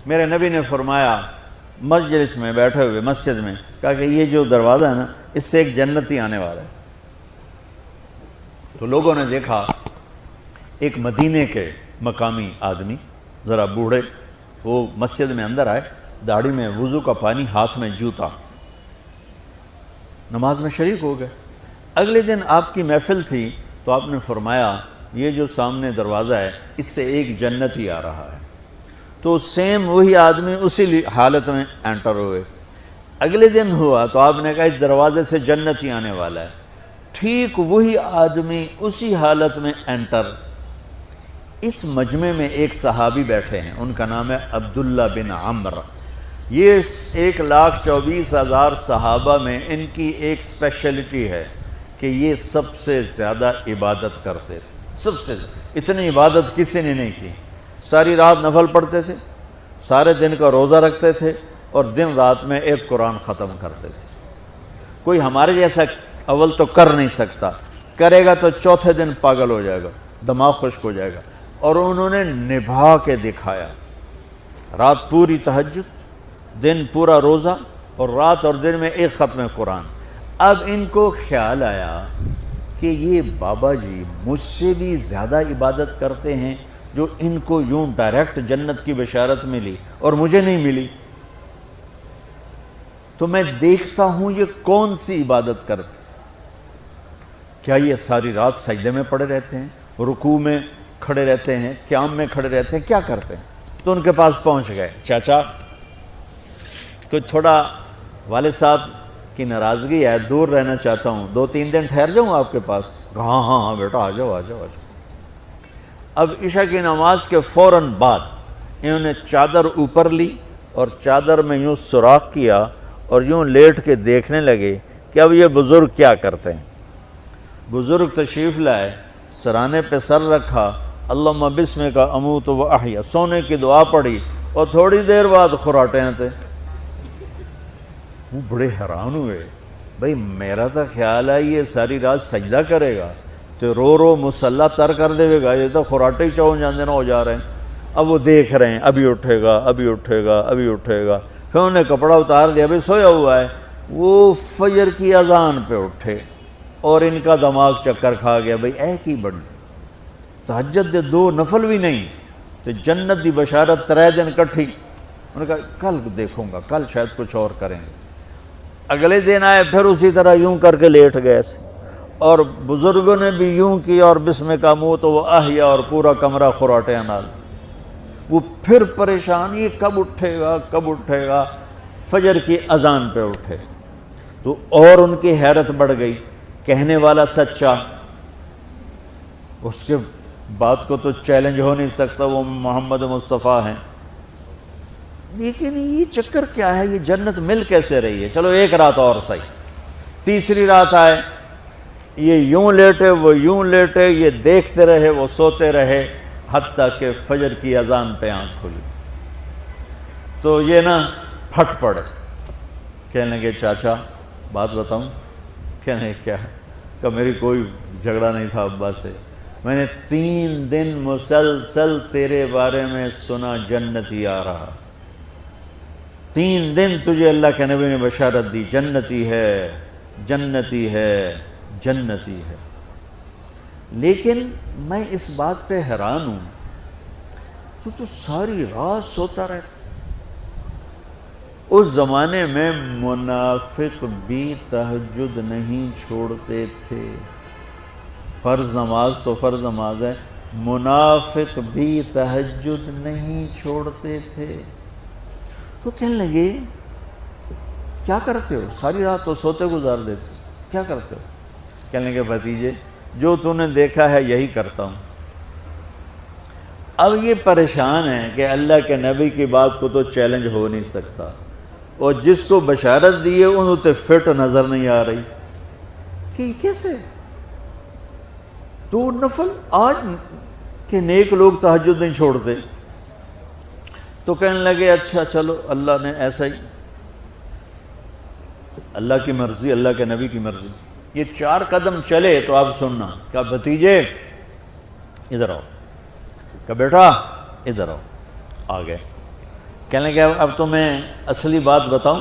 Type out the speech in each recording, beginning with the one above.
میرے نبی نے فرمایا مجلس میں بیٹھے ہوئے مسجد میں، کہا کہ یہ جو دروازہ ہے نا اس سے ایک جنتی آنے والا ہے۔ تو لوگوں نے دیکھا ایک مدینے کے مقامی آدمی ذرا بوڑھے، وہ مسجد میں اندر آئے، داڑھی میں وضو کا پانی، ہاتھ میں جوتا، نماز میں شریک ہو گئے۔ اگلے دن آپ کی محفل تھی تو آپ نے فرمایا یہ جو سامنے دروازہ ہے اس سے ایک جنتی آ رہا ہے۔ تو سیم وہی آدمی اسی حالت میں انٹر ہوئے۔ اگلے دن ہوا تو آپ نے کہا اس دروازے سے جنتی آنے والا ہے، ٹھیک وہی آدمی اسی حالت میں انٹر۔ اس مجمع میں ایک صحابی بیٹھے ہیں، ان کا نام ہے عبداللہ بن عمر۔ یہ 1,24,000 صحابہ میں ان کی ایک اسپیشلٹی ہے کہ یہ سب سے زیادہ عبادت کرتے تھے، سب سے اتنی عبادت کسی نے نہیں کی۔ ساری رات نفل پڑھتے تھے، سارے دن کا روزہ رکھتے تھے، اور دن رات میں ایک قرآن ختم کرتے تھے۔ کوئی ہمارے جیسا اول تو کر نہیں سکتا، کرے گا تو چوتھے دن پاگل ہو جائے گا، دماغ خشک ہو جائے گا، اور انہوں نے نبھا کے دکھایا۔ رات پوری تہجد، دن پورا روزہ، اور رات اور دن میں ایک ختم قرآن۔ اب ان کو خیال آیا کہ یہ بابا جی مجھ سے بھی زیادہ عبادت کرتے ہیں، جو ان کو یوں ڈائریکٹ جنت کی بشارت ملی اور مجھے نہیں ملی، تو میں دیکھتا ہوں یہ کون سی عبادت کرتے، کیا یہ ساری رات سجدے میں پڑے رہتے ہیں، رکوع میں کھڑے رہتے ہیں، قیام میں کھڑے رہتے ہیں، کیا کرتے ہیں؟ تو ان کے پاس پہنچ گئے، چاچا کوئی تھوڑا والد صاحب کی ناراضگی ہے، دور رہنا چاہتا ہوں، 2-3 دن ٹھہر جاؤں آپ کے پاس؟ ہاں ہاں ہاں بیٹا آ جاؤ آ جاؤ آ جاؤ۔ اب عشاء کی نماز کے فوراً بعد انہوں نے چادر اوپر لی اور چادر میں یوں سوراخ کیا اور یوں لیٹ کے دیکھنے لگے کہ اب یہ بزرگ کیا کرتے ہیں۔ بزرگ تشریف لائے، سرانے پہ سر رکھا، اللہم بسمک اموت و احیا، سونے کی دعا پڑھی، اور تھوڑی دیر بعد خراٹے تھے۔ وہ بڑے حیران ہوئے، بھئی میرا تو خیال ہے یہ ساری رات سجدہ کرے گا تو رو رو مصلی تر کر دے گا، یہ تو خراٹے ہی چون جاندے نہ ہو جا رہے ہیں۔ اب وہ دیکھ رہے ہیں ابھی اٹھے گا ابھی اٹھے گا ابھی اٹھے گا، پھر انہوں نے کپڑا اتار دیا، ابھی سویا ہوا ہے۔ وہ فجر کی اذان پہ اٹھے اور ان کا دماغ چکر کھا گیا، بھئی اے کی بڑی تہجد دے 2 نفل بھی نہیں تو جنت دی بشارت 3 دن کٹھی۔ انہوں نے کہا کل دیکھوں گا، کل شاید کچھ اور کریں گے۔ اگلے دن آئے، پھر اسی طرح یوں کر کے لیٹ گئے ایسے، اور بزرگوں نے بھی یوں کی، اور بسمک اموت و احیا، اور پورا کمرہ خراٹے نال۔ وہ پھر پریشان، یہ کب اٹھے گا کب اٹھے گا؟ فجر کی اذان پہ اٹھے تو اور ان کی حیرت بڑھ گئی، کہنے والا سچا، اس کے بات کو تو چیلنج ہو نہیں سکتا، وہ محمد مصطفیٰ ہیں، لیکن یہ چکر کیا ہے، یہ جنت مل کیسے رہی ہے؟ چلو ایک رات اور صحیح۔ تیسری رات آئے، یہ یوں لیٹے وہ یوں لیٹے، یہ دیکھتے رہے وہ سوتے رہے، حتیٰ کہ فجر کی اذان پہ آنکھ کھلی تو یہ نا پھٹ پڑے، کہنے لگے چاچا بات بتاؤں؟ کہنے کیا ہے؟ کہ میری کوئی جھگڑا نہیں تھا ابا سے، میں نے 3 دن مسلسل تیرے بارے میں سنا جنتی آ رہا، 3 دن تجھے اللہ کے نبی نے بشارت دی جنتی ہے جنتی ہے جنتی ہے، لیکن میں اس بات پہ حیران ہوں تو ساری رات سوتا رہتا۔ اس زمانے میں منافق بھی تہجد نہیں چھوڑتے تھے، فرض نماز تو فرض نماز ہے، منافق بھی تہجد نہیں چھوڑتے تھے۔ تو کہنے لگے کیا کرتے ہو؟ ساری رات تو سوتے گزار دیتے ہو، کیا کرتے ہو؟ کہنے لگے بھتیجے جو تو نے دیکھا ہے یہی کرتا ہوں۔ اب یہ پریشان ہے کہ اللہ کے نبی کی بات کو تو چیلنج ہو نہیں سکتا، اور جس کو بشارت دی ہے انہوں تے فٹ نظر نہیں آ رہی کہ کیسے تو نفل آج کہ نیک لوگ تہجد نہیں چھوڑتے۔ تو کہنے لگے اچھا چلو اللہ نے ایسا ہی، اللہ کی مرضی، اللہ کے نبی کی مرضی۔ یہ 4 قدم چلے تو آپ سننا، کہا بھتیجے ادھر آؤ، کہا بیٹا ادھر آؤ، آ گئے۔ کہنے لگے اب تمہیں اصلی بات بتاؤں،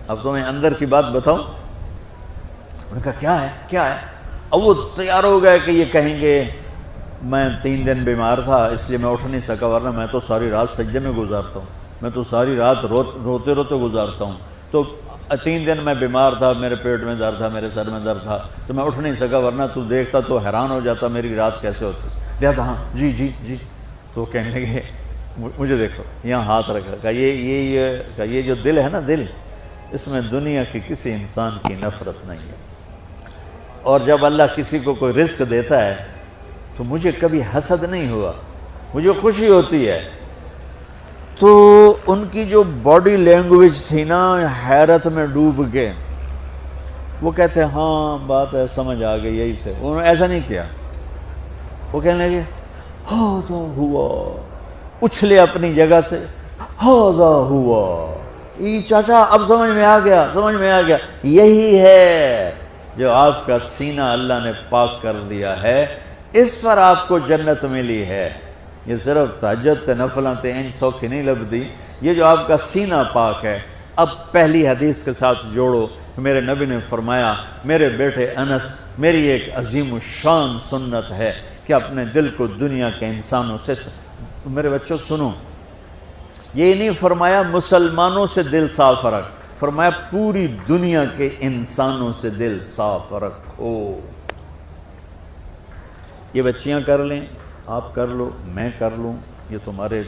اب تمہیں اندر کی بات بتاؤں؟ انہوں نے کہا کیا ہے کیا ہے؟ اب وہ تیار ہو گئے کہ یہ کہیں گے میں 3 دن بیمار تھا اس لیے میں اٹھ نہیں سکا، ورنہ میں تو ساری رات سجدے میں گزارتا ہوں، میں تو ساری رات روتے روتے گزارتا ہوں، تو 3 دن میں بیمار تھا، میرے پیٹ میں درد تھا، میرے سر میں درد تھا، تو میں اٹھ نہیں سکا، ورنہ تو دیکھتا تو حیران ہو جاتا میری رات کیسے ہوتی۔ لہذا ہاں جی جی جی۔ تو کہنے لگے مجھے دیکھو یہاں ہاتھ رکھا، کہا یہ جو دل ہے نا، دل اس میں دنیا کی کسی انسان کی نفرت نہیں ہے، اور جب اللہ کسی کو کوئی رزق دیتا ہے تو مجھے کبھی حسد نہیں ہوا، مجھے خوشی ہوتی ہے۔ تو ان کی جو باڈی لینگویج تھی نا، حیرت میں ڈوب کے وہ کہتے ہیں ہاں بات ہے سمجھ آ گئی یہی سے۔ انہوں نے ایسا نہیں کیا، وہ کہنے لگے ہاذا ہوا، اچھلے اپنی جگہ سے، ہاذا ہوا، یہ چاچا اب سمجھ میں آ گیا، سمجھ میں آ گیا، یہی ہے جو آپ کا سینہ اللہ نے پاک کر دیا ہے، اس پر آپ کو جنت ملی ہے۔ یہ صرف تہجد تے نفلاں تے ان سوکھی نہیں لبدی، یہ جو آپ کا سینہ پاک ہے۔ اب پہلی حدیث کے ساتھ جوڑو، میرے نبی نے فرمایا میرے بیٹے انس، میری ایک عظیم الشان سنت ہے کہ اپنے دل کو دنیا کے انسانوں سے، میرے بچوں سنو، یہ نہیں فرمایا مسلمانوں سے دل صاف رکھ، فرمایا پوری دنیا کے انسانوں سے دل صاف رکھو۔ یہ بچیاں کر لیں، آپ کر لو، میں کر لوں، یہ تمہارے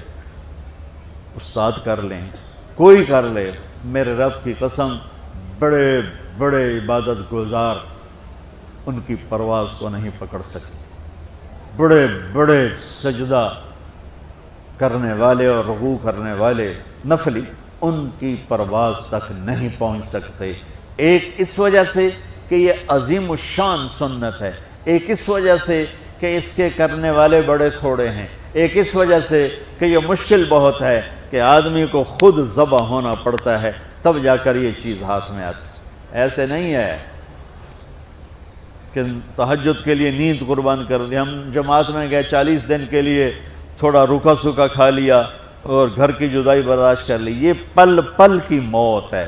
استاد کر لیں، کوئی کر لے، میرے رب کی قسم بڑے بڑے عبادت گزار ان کی پرواز کو نہیں پکڑ سکتے، بڑے بڑے سجدہ کرنے والے اور رکوع کرنے والے نفلی ان کی پرواز تک نہیں پہنچ سکتے۔ ایک اس وجہ سے کہ یہ عظیم الشان سنت ہے، ایک اس وجہ سے کہ اس کے کرنے والے بڑے تھوڑے ہیں، ایک اس وجہ سے کہ یہ مشکل بہت ہے کہ آدمی کو خود ذبح ہونا پڑتا ہے تب جا کر یہ چیز ہاتھ میں آتی۔ ایسے نہیں ہے کہ تہجد کے لیے نیند قربان کر دی، ہم جماعت میں گئے 40 دن کے لیے تھوڑا روکھا سوکھا کھا لیا اور گھر کی جدائی برداشت کر لی، یہ پل پل کی موت ہے،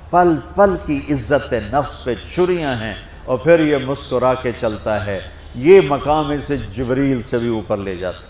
پل پل کی عزت نفس پہ چھریاں ہیں، اور پھر یہ مسکرا کے چلتا ہے، یہ مقام اسے جبریل سے بھی اوپر لے جاتا ہے۔